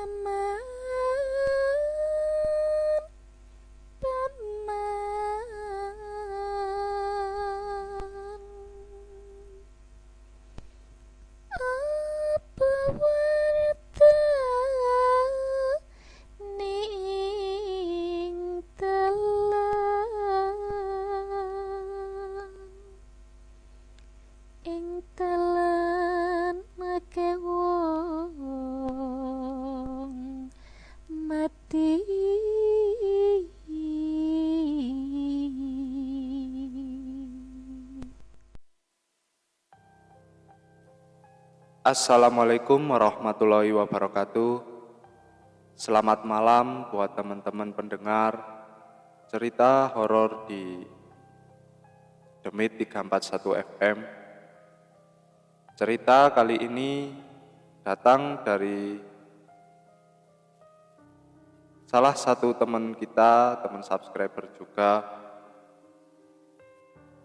Paman, paman, apa warta ning telan akeh wong mati. Assalamualaikum warahmatullahi wabarakatuh. Selamat malam buat teman-teman pendengar cerita horor di Demit 341 FM. Cerita kali ini datang dari salah satu teman kita, teman subscriber juga,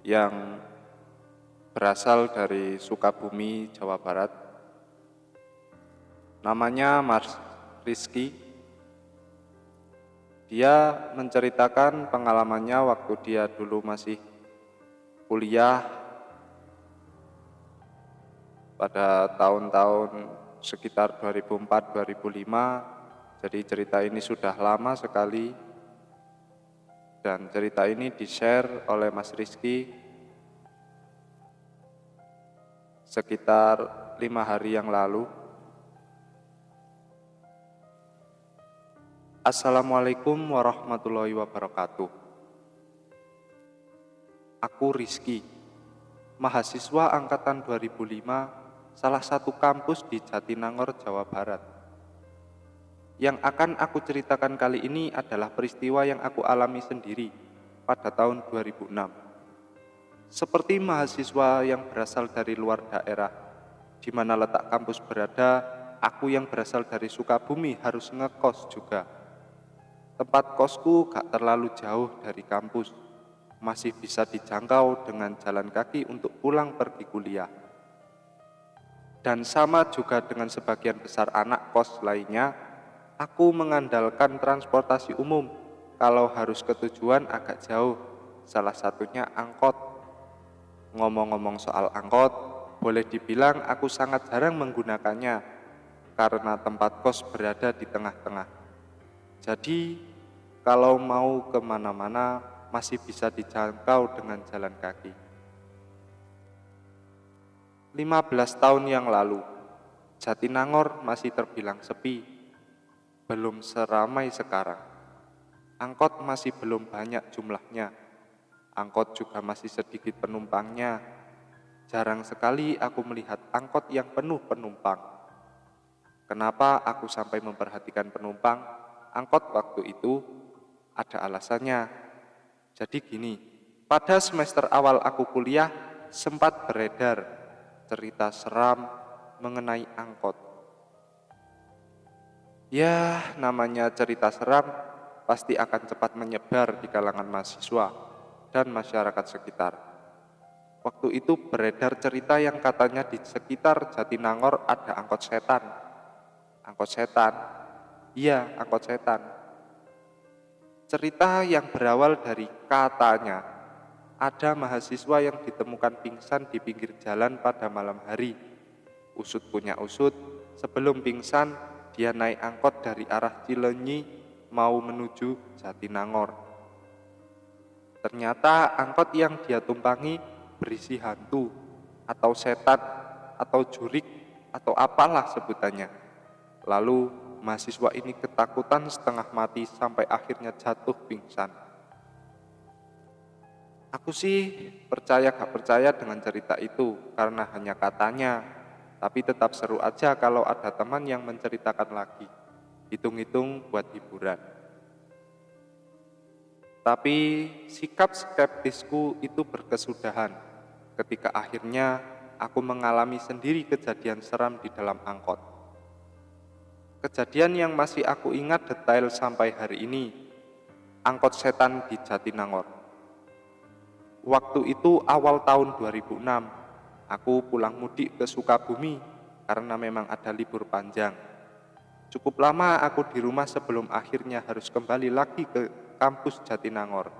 yang berasal dari Sukabumi, Jawa Barat. Namanya Mas Rizky. Dia menceritakan pengalamannya waktu dia dulu masih kuliah pada tahun-tahun sekitar 2004-2005. Jadi cerita ini sudah lama sekali, dan cerita ini di-share oleh Mas Rizky sekitar 5 hari yang lalu. Assalamualaikum warahmatullahi wabarakatuh. Aku Rizky, mahasiswa angkatan 2005, salah satu kampus di Jatinangor, Jawa Barat. Yang akan aku ceritakan kali ini adalah peristiwa yang aku alami sendiri pada tahun 2006. Seperti mahasiswa yang berasal dari luar daerah, di mana letak kampus berada, aku yang berasal dari Sukabumi harus ngekos juga. Tempat kosku gak terlalu jauh dari kampus, masih bisa dijangkau dengan jalan kaki untuk pulang pergi kuliah. Dan sama juga dengan sebagian besar anak kos lainnya, aku mengandalkan transportasi umum kalau harus ke tujuan agak jauh, salah satunya angkot. Ngomong-ngomong soal angkot, boleh dibilang aku sangat jarang menggunakannya karena tempat kos berada di tengah-tengah. Jadi, kalau mau kemana-mana masih bisa dijangkau dengan jalan kaki. 15 tahun yang lalu, Jatinangor masih terbilang sepi, belum seramai sekarang. Angkot masih belum banyak jumlahnya. Angkot juga masih sedikit penumpangnya. Jarang sekali aku melihat angkot yang penuh penumpang. Kenapa aku sampai memperhatikan penumpang angkot waktu itu? Ada alasannya. Jadi gini, pada semester awal aku kuliah sempat beredar cerita seram mengenai angkot. Ya, namanya cerita seram pasti akan cepat menyebar di kalangan mahasiswa dan masyarakat sekitar. Waktu itu beredar cerita yang katanya di sekitar Jatinangor ada angkot setan. Angkot setan? Iya, angkot setan. Cerita yang berawal dari katanya ada mahasiswa yang ditemukan pingsan di pinggir jalan pada malam hari. Usut punya usut, sebelum pingsan dia naik angkot dari arah Cileunyi mau menuju Jatinangor. Ternyata angkot yang dia tumpangi berisi hantu atau setan atau jurik atau apalah sebutannya. Lalu mahasiswa ini ketakutan setengah mati sampai akhirnya jatuh pingsan. Aku sih percaya gak percaya dengan cerita itu karena hanya katanya, tapi tetap seru aja kalau ada teman yang menceritakan lagi. Hitung-hitung buat hiburan. Tapi sikap skeptisku itu berkesudahan ketika akhirnya aku mengalami sendiri kejadian seram di dalam angkot. Kejadian yang masih aku ingat detail sampai hari ini, angkot setan di Jatinangor. Waktu itu awal tahun 2006, aku pulang mudik ke Sukabumi karena memang ada libur panjang. Cukup lama aku di rumah sebelum akhirnya harus kembali lagi ke kampus Jatinangor.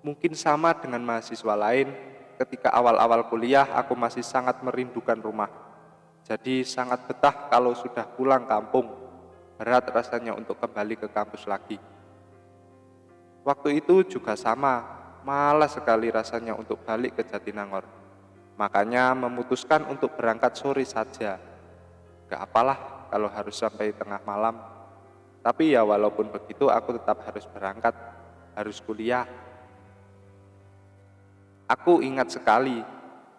Mungkin sama dengan mahasiswa lain, ketika awal-awal kuliah aku masih sangat merindukan rumah. Jadi sangat betah kalau sudah pulang kampung, berat rasanya untuk kembali ke kampus lagi. Waktu itu juga sama, malas sekali rasanya untuk balik ke Jatinangor. Makanya memutuskan untuk berangkat sore saja. Gak apalah kalau harus sampai tengah malam. Tapi ya walaupun begitu aku tetap harus berangkat, harus kuliah. Aku ingat sekali,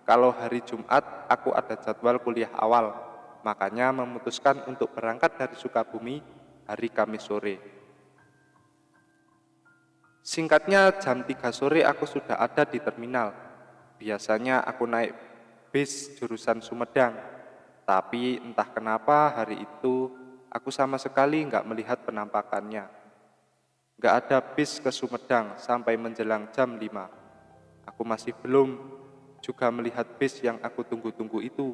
kalau hari Jumat aku ada jadwal kuliah awal, makanya memutuskan untuk berangkat dari Sukabumi hari Kamis sore. Singkatnya jam 3 sore aku sudah ada di terminal. Biasanya aku naik bis jurusan Sumedang, tapi entah kenapa hari itu aku sama sekali nggak melihat penampakannya. Nggak ada bis ke Sumedang sampai menjelang jam 5. Aku masih belum juga melihat bis yang aku tunggu-tunggu itu.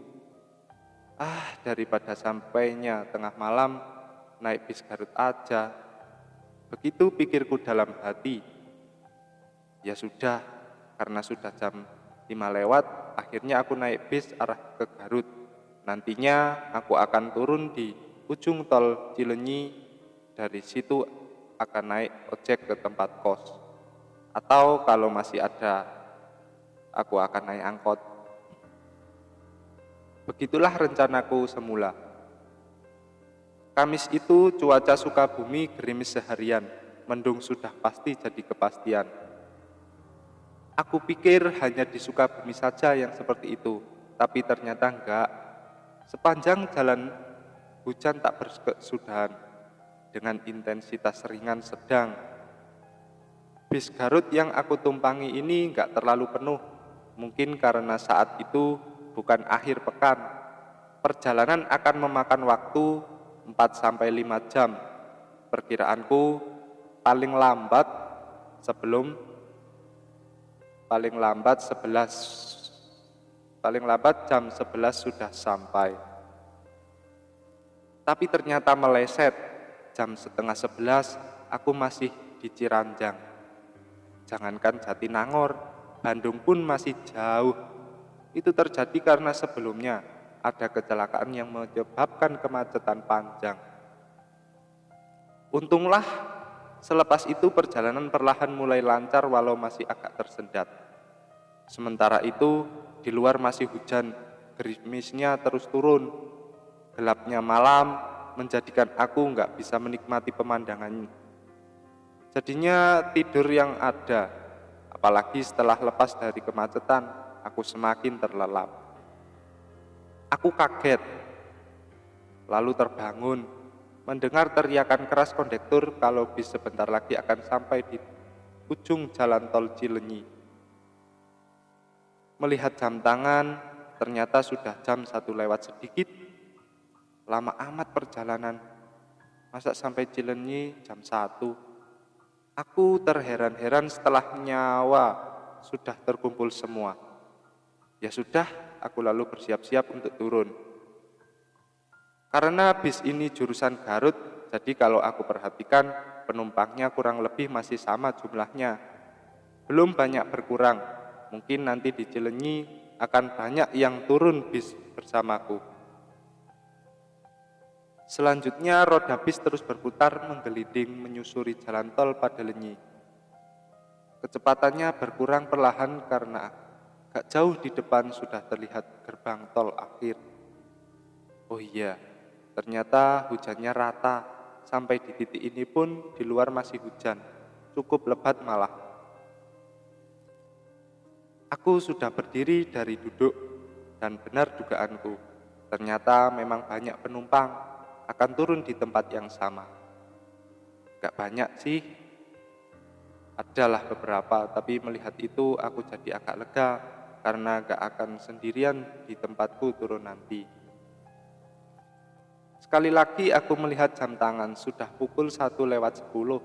Daripada sampainya tengah malam, naik bis Garut aja. Begitu pikirku dalam hati. Ya sudah, karena sudah jam 5 lewat, akhirnya aku naik bis arah ke Garut. Nantinya aku akan turun di ujung tol Cileunyi, dari situ akan naik ojek ke tempat kos. Atau kalau masih ada, aku akan naik angkot. Begitulah rencanaku semula. Kamis itu cuaca Sukabumi gerimis seharian, mendung sudah pasti jadi kepastian. Aku pikir hanya di Sukabumi saja yang seperti itu, tapi ternyata enggak. Sepanjang jalan hujan tak berkesudahan, dengan intensitas ringan sedang. Bis Garut yang aku tumpangi ini enggak terlalu penuh, mungkin karena saat itu bukan akhir pekan. Perjalanan akan memakan waktu 4-5 jam. Perkiraanku paling lambat 11 sudah sampai. Tapi ternyata meleset. Jam setengah 11 aku masih di Ciranjang. Jangankan Jatinangor, Bandung pun masih jauh. Itu terjadi karena sebelumnya ada kecelakaan yang menyebabkan kemacetan panjang. Untunglah selepas itu perjalanan perlahan mulai lancar walau masih agak tersendat. Sementara itu di luar masih hujan, gerimisnya terus turun. Gelapnya malam menjadikan aku nggak bisa menikmati pemandangannya. Jadinya tidur yang ada, apalagi setelah lepas dari kemacetan, aku semakin terlelap. Aku kaget, lalu terbangun, mendengar teriakan keras kondektur kalau bis sebentar lagi akan sampai di ujung jalan tol Cileunyi. Melihat jam tangan, ternyata sudah jam 1 lewat sedikit. Lama amat perjalanan, masa sampai Cileunyi jam 1? Aku terheran-heran setelah nyawa sudah terkumpul semua. Ya sudah, aku lalu bersiap-siap untuk turun. Karena bis ini jurusan Garut, jadi kalau aku perhatikan penumpangnya kurang lebih masih sama jumlahnya. Belum banyak berkurang, mungkin nanti di Cileunyi akan banyak yang turun bis bersamaku. Selanjutnya roda bis terus berputar menggelinding menyusuri jalan tol Padalenyi. Kecepatannya berkurang perlahan karena gak jauh di depan sudah terlihat gerbang tol akhir. Oh iya, ternyata hujannya rata. Sampai di titik ini pun di luar masih hujan, cukup lebat malah. Aku sudah berdiri dari duduk dan benar dugaanku. Ternyata memang banyak penumpang akan turun di tempat yang sama. Gak banyak sih, adalah beberapa, tapi melihat itu aku jadi agak lega karena gak akan sendirian di tempatku turun nanti. Sekali lagi aku melihat jam tangan, sudah pukul 1:10.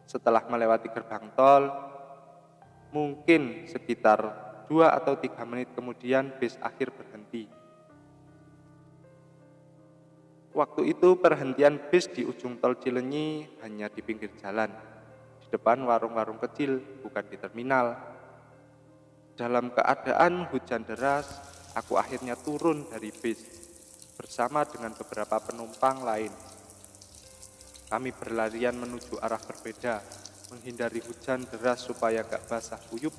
Setelah melewati gerbang tol, mungkin sekitar 2 atau 3 menit kemudian bis akhir berhenti. Waktu itu perhentian bis di ujung tol Cilenyi hanya di pinggir jalan, di depan warung-warung kecil, bukan di terminal. Dalam keadaan hujan deras, aku akhirnya turun dari bis bersama dengan beberapa penumpang lain. Kami berlarian menuju arah berbeda, menghindari hujan deras supaya gak basah kuyup.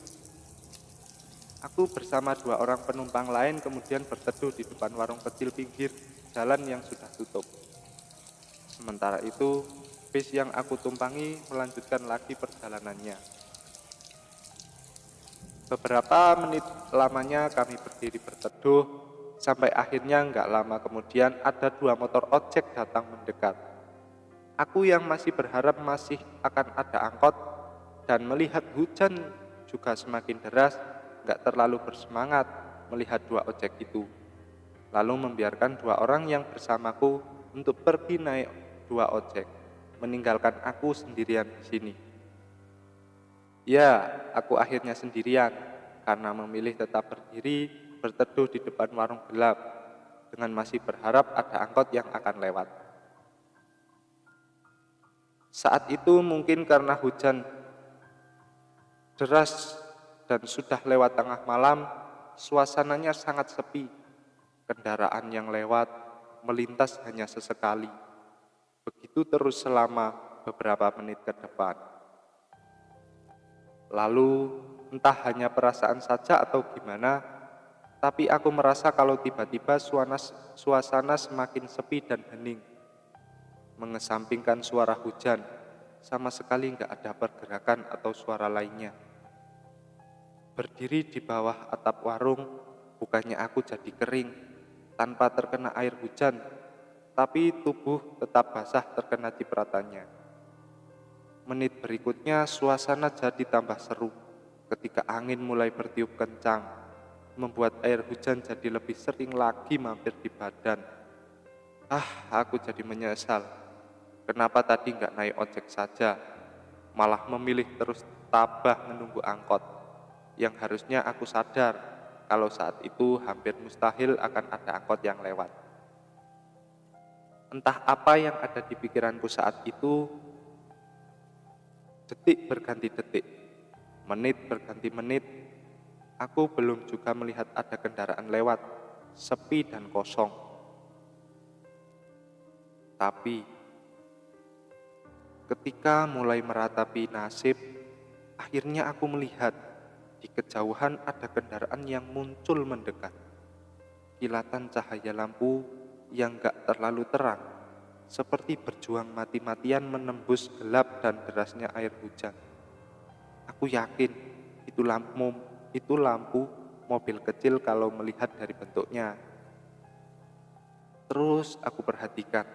Aku bersama 2 orang penumpang lain kemudian berteduh di depan warung kecil pinggir jalan yang sudah tutup. Sementara itu, bis yang aku tumpangi melanjutkan lagi perjalanannya. Beberapa menit lamanya kami berdiri berteduh, sampai akhirnya nggak lama kemudian ada 2 motor ojek datang mendekat. Aku yang masih berharap masih akan ada angkot dan melihat hujan juga semakin deras, nggak terlalu bersemangat melihat 2 ojek itu. Lalu membiarkan 2 orang yang bersamaku untuk pergi naik 2 ojek, meninggalkan aku sendirian di sini. Ya, aku akhirnya sendirian karena memilih tetap berdiri berteduh di depan warung gelap dengan masih berharap ada angkot yang akan lewat. Saat itu mungkin karena hujan deras dan sudah lewat tengah malam, suasananya sangat sepi. Kendaraan yang lewat melintas hanya sesekali. Begitu terus selama beberapa menit ke depan. Lalu entah hanya perasaan saja atau gimana, tapi aku merasa kalau tiba-tiba suasana semakin sepi dan hening. Mengesampingkan suara hujan, sama sekali nggak ada pergerakan atau suara lainnya. Berdiri di bawah atap warung, bukannya aku jadi kering, tanpa terkena air hujan, tapi tubuh tetap basah terkena cipratannya. Menit berikutnya suasana jadi tambah seru ketika angin mulai bertiup kencang, membuat air hujan jadi lebih sering lagi mampir di badan. Aku jadi menyesal. Kenapa tadi nggak naik ojek saja, malah memilih terus tabah menunggu angkot, yang harusnya aku sadar kalau saat itu hampir mustahil akan ada angkot yang lewat. Entah apa yang ada di pikiranku saat itu, detik berganti detik, menit berganti menit, aku belum juga melihat ada kendaraan lewat, sepi dan kosong. Tapi ketika mulai meratapi nasib, akhirnya aku melihat di kejauhan ada kendaraan yang muncul mendekat. Kilatan cahaya lampu yang gak terlalu terang, seperti berjuang mati-matian menembus gelap dan derasnya air hujan. Aku yakin itu lampu mobil kecil kalau melihat dari bentuknya. Terus aku perhatikan,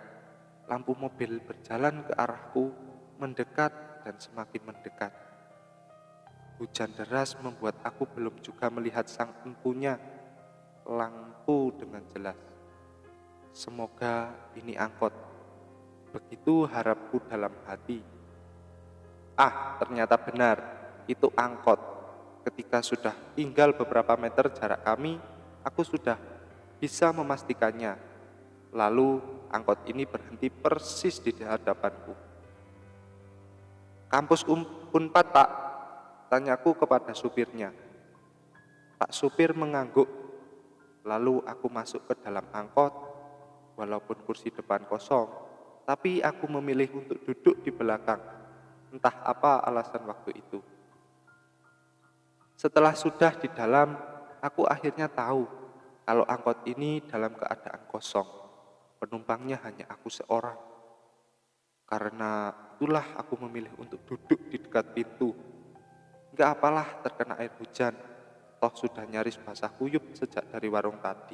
lampu mobil berjalan ke arahku, mendekat dan semakin mendekat. Hujan deras membuat aku belum juga melihat sang empunya lampu dengan jelas. Semoga ini angkot. Begitu harapku dalam hati. Ternyata benar, itu angkot. Ketika sudah tinggal beberapa meter jarak kami, aku sudah bisa memastikannya. Lalu angkot ini berhenti persis di hadapanku. Kampus Unpad, Pak, tanyaku kepada supirnya. Pak supir mengangguk. Lalu aku masuk ke dalam angkot, walaupun kursi depan kosong, tapi aku memilih untuk duduk di belakang. Entah apa alasan waktu itu. Setelah sudah di dalam, aku akhirnya tahu kalau angkot ini dalam keadaan kosong. Penumpangnya hanya aku seorang. Karena itulah aku memilih untuk duduk di dekat pintu. Gak apalah terkena air hujan. Toh sudah nyaris basah kuyup sejak dari warung tadi.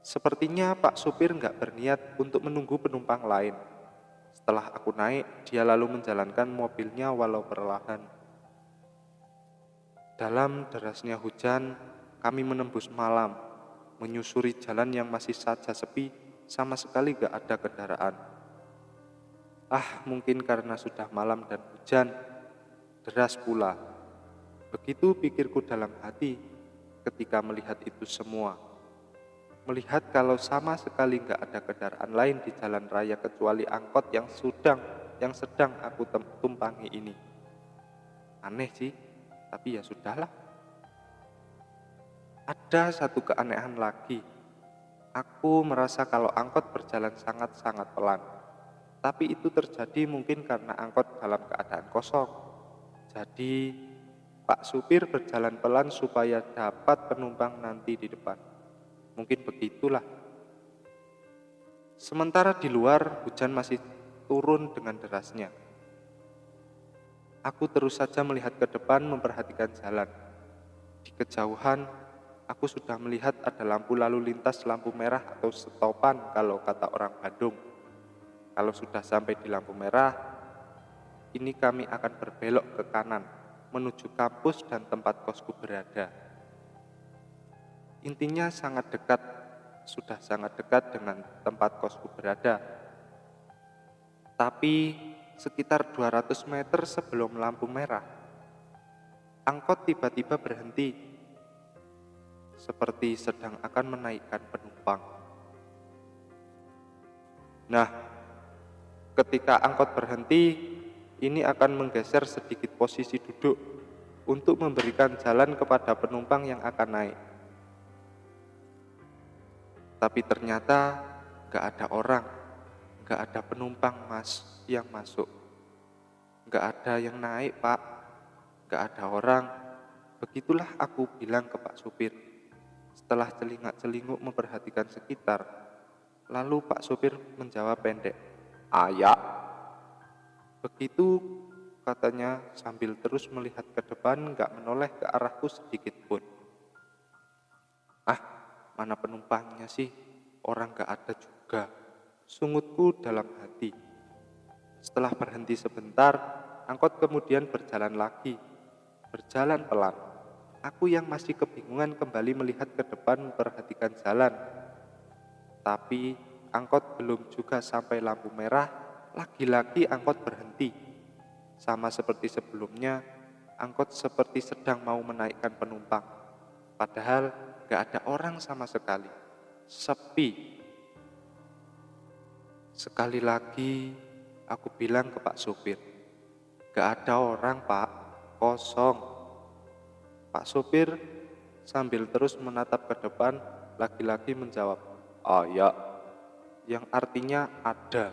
Sepertinya Pak supir gak berniat untuk menunggu penumpang lain. Setelah aku naik, dia lalu menjalankan mobilnya walau perlahan. Dalam derasnya hujan, kami menembus malam, menyusuri jalan yang masih saja sepi, sama sekali gak ada kendaraan. Mungkin karena sudah malam dan hujan, deras pula. Begitu pikirku dalam hati ketika melihat itu semua. melihat kalau sama sekali nggak ada kendaraan lain di jalan raya kecuali angkot yang sedang aku tumpangi ini. Aneh sih, tapi ya sudahlah. Ada satu keanehan lagi. Aku merasa kalau angkot berjalan sangat-sangat pelan. Tapi itu terjadi mungkin karena angkot dalam keadaan kosong. Jadi, Pak supir berjalan pelan supaya dapat penumpang nanti di depan. Mungkin begitulah. Sementara di luar, hujan masih turun dengan derasnya. Aku terus saja melihat ke depan memperhatikan jalan. Di kejauhan, aku sudah melihat ada lampu lalu lintas lampu merah atau stopan kalau kata orang Bandung. Kalau sudah sampai di lampu merah, ini kami akan berbelok ke kanan, menuju kampus dan tempat kosku berada. Intinya sudah sangat dekat dengan tempat kosku berada. Tapi sekitar 200 meter sebelum lampu merah, angkot tiba-tiba berhenti, seperti sedang akan menaikkan penumpang. Nah, ketika angkot berhenti, ini akan menggeser sedikit posisi duduk untuk memberikan jalan kepada penumpang yang akan naik. Tapi ternyata gak ada orang, gak ada penumpang yang masuk. Gak ada yang naik, Pak. Gak ada orang. Begitulah aku bilang ke Pak supir. Setelah celingak-celinguk memperhatikan sekitar, lalu Pak supir menjawab pendek, "Ayak." Begitu katanya sambil terus melihat ke depan, gak menoleh ke arahku sedikit pun. Ah, mana penumpangnya sih? Orang gak ada juga, sungutku dalam hati. Setelah berhenti sebentar, angkot kemudian berjalan lagi. Berjalan pelan. Aku yang masih kebingungan kembali melihat ke depan memperhatikan jalan. Tapi angkot belum juga sampai lampu merah, lagi-lagi angkot berhenti. Sama seperti sebelumnya, angkot seperti sedang mau menaikkan penumpang. Padahal gak ada orang sama sekali. Sepi. Sekali lagi aku bilang ke Pak supir, "Gak ada orang, Pak. Kosong." Pak supir sambil terus menatap ke depan lagi-lagi menjawab, "Ayak," yang artinya ada.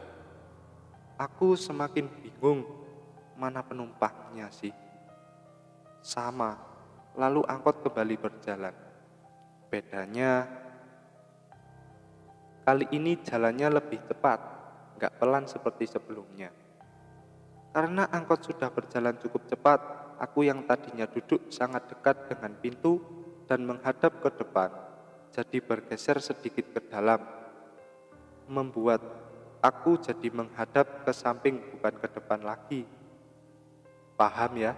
Aku semakin bingung, mana penumpangnya sih? Sama, lalu angkot kembali berjalan. Bedanya, kali ini jalannya lebih cepat, gak pelan seperti sebelumnya. Karena angkot sudah berjalan cukup cepat, aku yang tadinya duduk sangat dekat dengan pintu dan menghadap ke depan, jadi bergeser sedikit ke dalam, membuat aku jadi menghadap ke samping bukan ke depan lagi. Paham ya?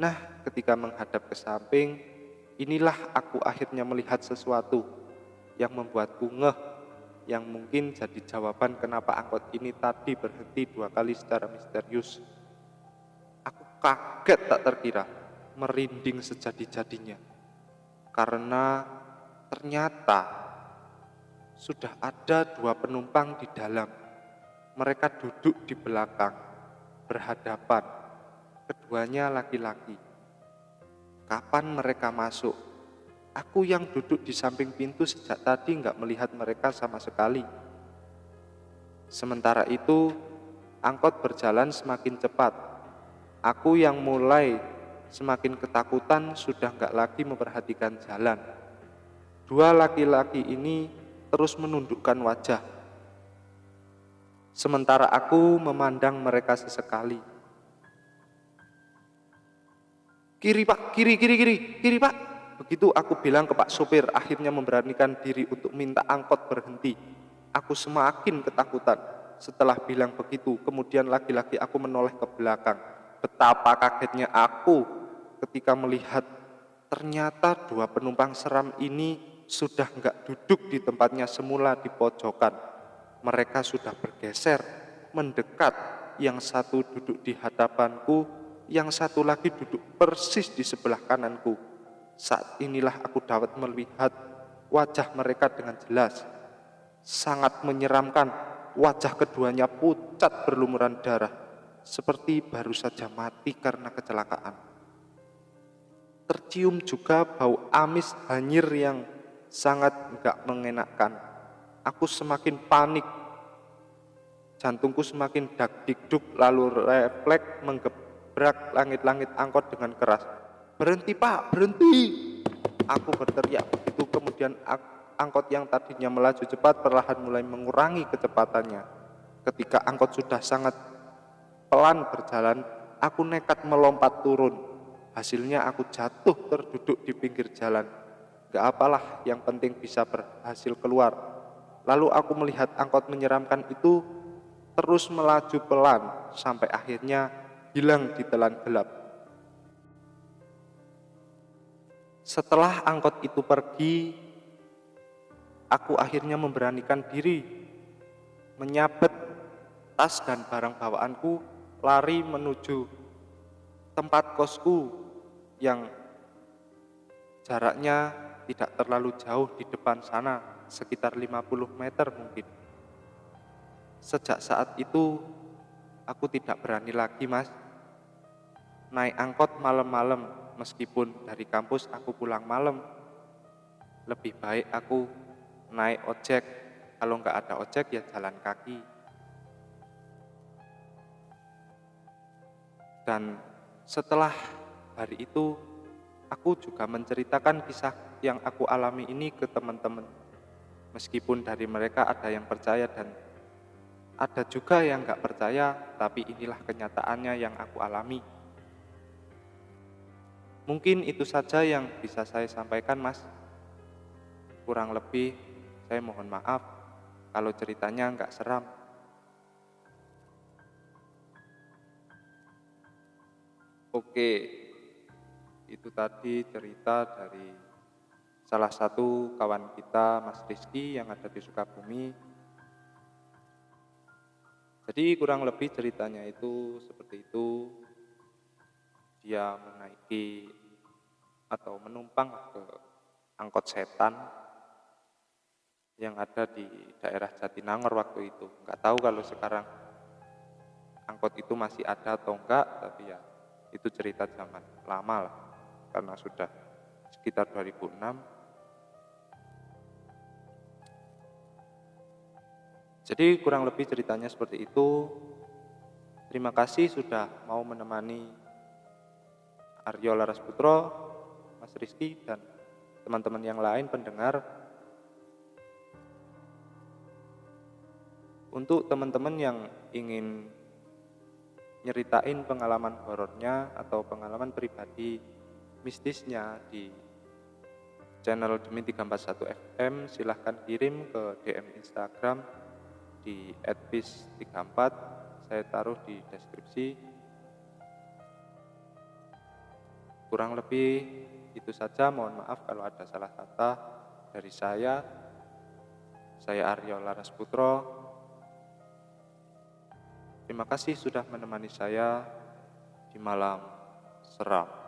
Nah, ketika menghadap ke samping, inilah aku akhirnya melihat sesuatu yang membuatku ngeh, yang mungkin jadi jawaban kenapa angkot ini tadi berhenti 2 kali secara misterius. Aku kaget tak terkira, merinding sejadi-jadinya. Karena ternyata sudah ada 2 penumpang di dalam. Mereka duduk di belakang, berhadapan. Keduanya laki-laki. Kapan mereka masuk? Aku yang duduk di samping pintu sejak tadi nggak melihat mereka sama sekali. Sementara itu, angkot berjalan semakin cepat. Aku yang mulai semakin ketakutan sudah nggak lagi memperhatikan jalan. 2 laki-laki ini terus menundukkan wajah. Sementara aku memandang mereka sesekali. "Kiri, Pak, kiri, Pak." Begitu aku bilang ke Pak supir, akhirnya memberanikan diri untuk minta angkot berhenti. Aku semakin ketakutan. Setelah bilang begitu, kemudian lagi-lagi aku menoleh ke belakang. Betapa kagetnya aku ketika melihat ternyata 2 penumpang seram ini sudah nggak duduk di tempatnya semula di pojokan. Mereka sudah bergeser, mendekat. Yang satu duduk di hadapanku, yang satu lagi duduk persis di sebelah kananku. Saat inilah aku dapat melihat wajah mereka dengan jelas. Sangat menyeramkan, wajah keduanya pucat berlumuran darah, seperti baru saja mati karena kecelakaan. Tercium juga bau amis hanyir yang sangat enggak mengenakkan. Aku semakin panik. Jantungku semakin dak-dikduk, lalu refleks menggebrak langit-langit angkot dengan keras. "Berhenti Pak, berhenti!" Aku berteriak begitu, kemudian angkot yang tadinya melaju cepat perlahan mulai mengurangi kecepatannya. Ketika angkot sudah sangat pelan berjalan, aku nekat melompat turun. Hasilnya aku jatuh terduduk di pinggir jalan. Gak apalah, yang penting bisa berhasil keluar. Lalu aku melihat angkot menyeramkan itu terus melaju pelan sampai akhirnya hilang di telan gelap. Setelah angkot itu pergi, aku akhirnya memberanikan diri menyabet tas dan barang bawaanku, lari menuju tempat kosku yang jaraknya tidak terlalu jauh di depan sana, sekitar 50 meter mungkin. Sejak saat itu, aku tidak berani lagi, Mas, naik angkot malam-malam. Meskipun dari kampus aku pulang malam, lebih baik aku naik ojek. Kalau nggak ada ojek ya jalan kaki. Dan setelah hari itu, aku juga menceritakan kisah yang aku alami ini ke teman-teman. Meskipun dari mereka ada yang percaya dan ada juga yang nggak percaya, tapi inilah kenyataannya yang aku alami. Mungkin itu saja yang bisa saya sampaikan, Mas. Kurang lebih saya mohon maaf kalau ceritanya nggak seram. Oke, itu tadi cerita dari salah satu kawan kita, Mas Rizky, yang ada di Sukabumi. Jadi kurang lebih ceritanya itu seperti itu. Dia menaiki atau menumpang ke angkot setan yang ada di daerah Jatinangor waktu itu. Nggak tahu kalau sekarang angkot itu masih ada atau enggak, tapi ya itu cerita zaman lama lah, karena sudah sekitar 2006. Jadi kurang lebih ceritanya seperti itu. Terima kasih sudah mau menemani Aryo Larasputra, Mas Rizky, dan teman-teman yang lain pendengar. Untuk teman-teman yang ingin nyeritain pengalaman horornya atau pengalaman pribadi mistisnya di channel Demi 341 FM, silahkan kirim ke DM Instagram di @bis34. Saya taruh di deskripsi. Kurang lebih itu saja, mohon maaf kalau ada salah kata dari saya. Saya Aryo Larasputra. Terima kasih sudah menemani saya di malam seram.